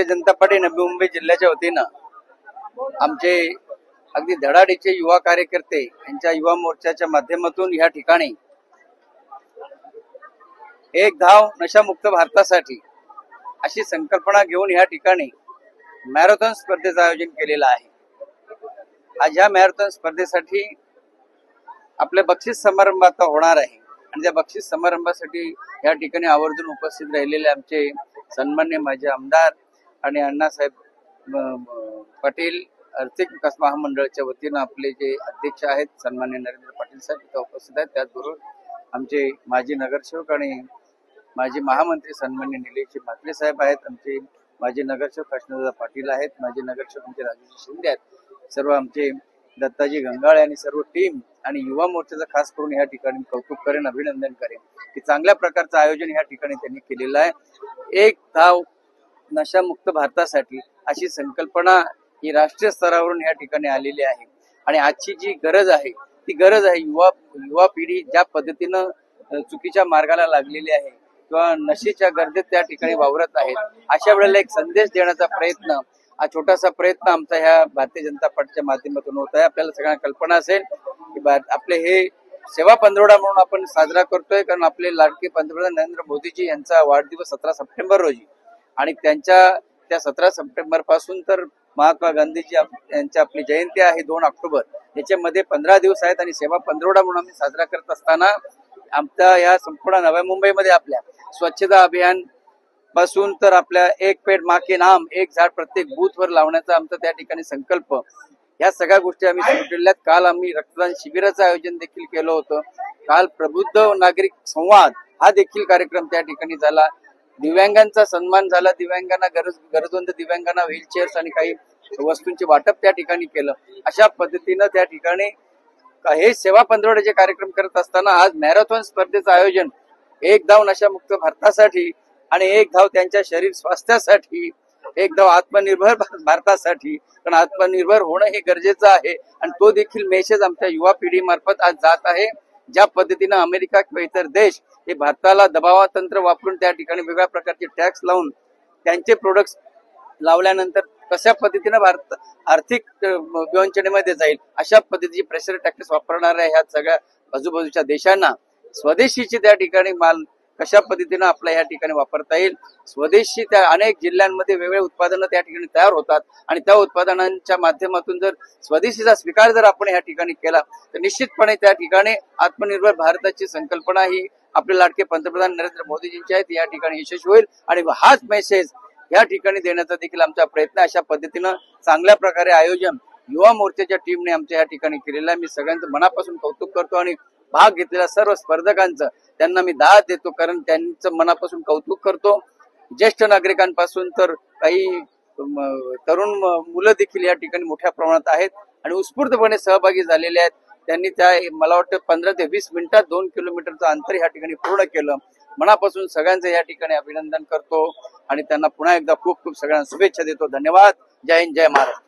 जनता party Navi Mumbai जिल्ह्याच्या वतीनं आमचे अगदी धडाडीचे युवा कार्यकर्ते यांच्या युवा मोर्चाच्या माध्यमातून या ठिकाणी एक धाव नशामुक्त भारतासाठी अशी संकल्पना घेऊन या ठिकाणी मॅरेथॉन स्पर्धेचं आयोजन केलेलं आहे। आज या मॅरेथॉन स्पर्धेसाठी आपले बक्षीस समारंभ आता होणार आहे आणि त्या बक्षीस समारंभासाठी या ठिकाणी आवर्जून उपस्थित राहिलेले आमचे सन्माननीय माजी आमदार आणि अण्णासाहेब पाटील आर्थिक विकास महामंडळाच्या वतीनं आपले जे अध्यक्ष आहेत सन्माननीय नरेंद्र पाटील साहेब इथं उपस्थित आहेत। त्याचबरोबर आमचे माजी नगरसेवक आणि माजी महामंत्री सन्माननीय निलेश म्हात्रे साहेब आहेत, आमचे माजी नगरसेवक कृष्णदादा पाटील आहेत, माजी नगरसेवक आमचे राजू शिंदे आहेत, सर्व आमचे दत्ताजी गंगाळे आणि सर्व टीम आणि युवा मोर्चाचं खास करून या ठिकाणी कौतुक करेन, अभिनंदन करेन की चांगल्या प्रकारचं आयोजन या ठिकाणी त्यांनी केलेलं आहे। एक धाव नशामुक्त भारतासाठी अशी संकल्पना ही राष्ट्रीय स्तरावरून या ठिकाणी आलेली आहे आणि आजची जी गरज आहे ती गरज आहे युवा पिढी ज्या पद्धतीनं चुकीच्या मार्गाला लागलेली आहे किंवा नशेच्या गर्दीत त्या ठिकाणी वावरत आहेत, अशा वेळेला एक संदेश देण्याचा प्रयत्न, हा छोटासा प्रयत्न आमचा ह्या भारतीय जनता पार्टीच्या माध्यमातून होत आहे। आपल्याला सगळ्यांना कल्पना असेल की आपले हे सेवा पंधरवडा म्हणून आपण साजरा करतोय, कारण आपले लाडके पंतप्रधान नरेंद्र मोदीजी यांचा वाढदिवस 17 सप्टेंबर रोजी आणि त्या 17 सप्टेंबर पासून तर महात्मा गांधीजी यांची आपली जयंती आहे 2 ऑक्टोबर, याच्यामध्ये 15 दिवस आहेत आणि सेवा पंधरवडा म्हणून आम्ही साजरा करत असताना आमच्या या संपूर्ण नव्या मुंबईमध्ये आपल्या स्वच्छता अभियान पासून तर आपल्या एक पेड़ माँ के नाम एक झाड प्रत्येक बूथ वर लावण्याचा आमचा त्या ठिकाणी संकल्प, या सगळ्या गोष्टी आम्ही सुरू केलेल्या आहेत। काल आम्ही रक्तदान शिबिराचं आयोजन देखील केलं होतं, काल प्रबुद्ध नागरिक संवाद हा देखील कार्यक्रम त्या ठिकाणी झाला, दिव्यांगांचा सन्मान झाला, दिव्यांगांना गरजवंत दिव्यांगांना व्हीलचेअर्स आणि काही वस्तूंचे वाटप त्या ठिकाणी केलं। अशा पद्धतीनं त्या ठिकाणी हे सेवा पंधरवड्याचे कार्यक्रम करत असताना आज मॅरेथॉन स्पर्धेचं आयोजन एक धाव नशामुक्त भारतासाठी आणि एक धाव त्यांच्या शरीर स्वास्थ्यासाठी, एक धाव आत्मनिर्भर भारतासाठी, कारण आत्मनिर्भर होणं हे गरजेचं आहे आणि तो देखील मेसेज आमच्या युवा पिढीमार्फत आज जात आहे। ज्या पद्धतीनं अमेरिका किंवा इतर देश हे भारताला दबावतंत्र वापरून त्या ठिकाणी वेगळ्या प्रकारचे टॅक्स लावून त्यांचे प्रोडक्ट्स लावल्यानंतर कशा पद्धतीनं भारत आर्थिक विवंचनेमध्ये जाईल, अशा पद्धतीची प्रेशर टॅक्स वापरणाऱ्या ह्या सगळ्या आजूबाजूच्या देशांना स्वदेशीचे त्या ठिकाणी माल कशा पद्धतीनं आपल्या या ठिकाणी वापरता येईल, स्वदेशी त्या अनेक जिल्ह्यांमध्ये वेगवेगळे उत्पादनं त्या ठिकाणी तयार होतात आणि त्या उत्पादनांच्या माध्यमातून जर स्वदेशीचा स्वीकार जर आपण या ठिकाणी केला तर निश्चितपणे त्या ठिकाणी आत्मनिर्भर भारताची संकल्पना ही आपले लाडके पंतप्रधान नरेंद्र मोदीजींची आहेत, या ठिकाणी यशस्वी होईल आणि हाच मेसेज या ठिकाणी देण्याचा देखील आमचा प्रयत्न। अशा पद्धतीनं चांगल्या प्रकारे आयोजन युवा मोर्चाच्या टीमने आमच्या या ठिकाणी केलेलं आहे। मी सगळ्यांचं मनापासून कौतुक करतो आणि भाग घेतलेल्या सर्व स्पर्धकांचं त्यांना मी दाद देतो, कारण त्यांचं मनापासून कौतुक करतो। ज्येष्ठ नागरिकांपासून तर काही तरुण मुलं देखील या ठिकाणी मोठ्या प्रमाणात आहेत आणि उत्स्फूर्तपणे सहभागी झालेले आहेत। त्यांनी त्या मला वाटतं 15 ते 20 मिनिटात 2 किलोमीटरचं अंतर या ठिकाणी पूर्ण केलं। मनापासून सगळ्यांचं या ठिकाणी अभिनंदन करतो आणि त्यांना पुन्हा एकदा खूप खूप सगळ्यांना शुभेच्छा देतो। धन्यवाद। जय हिंद, जय महाराष्ट्र।